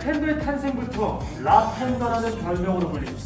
텐더의 탄생부터 라텐더라는 별명으로 불립니다.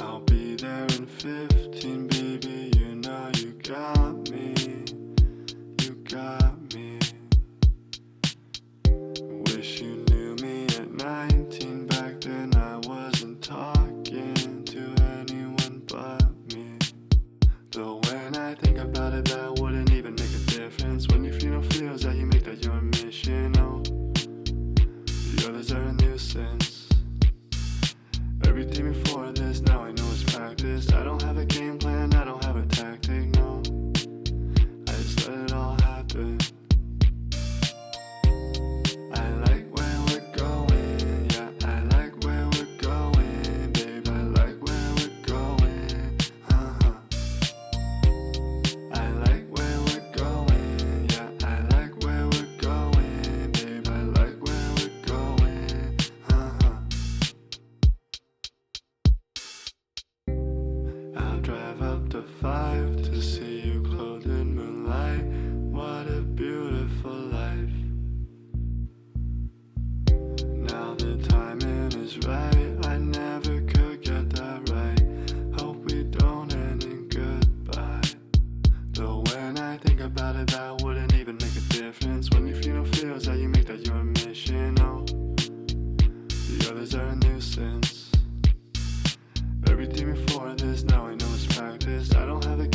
I'll be there in 15, baby, you know you got me, you got me. Wish you knew me at 19, back then I wasn't talking to anyone but me. Though when I think about it, that wouldn't even make a difference. When you feel no feels that you make that your mission, oh, the others are a nuisance. Everything before this, now I know it's practice. I don't have a game plan, I don't have a tactic, no. I just let it all happen. I like where we're going, yeah, I like where we're going, babe, I like where we're going, I like where we're going, yeah, I like where we're going, babe, I like where we're going, I'll drive up to 5 to see you clothed in moonlight. What a beautiful life. Now the timing is right, I never could get that right. Hope we don't end in goodbye. Though when I think about it, that wouldn't even make a difference. When you feel no feels that you make that your mission, oh, the others are a nuisance. Everything before this, now I know it's practice. I don't have a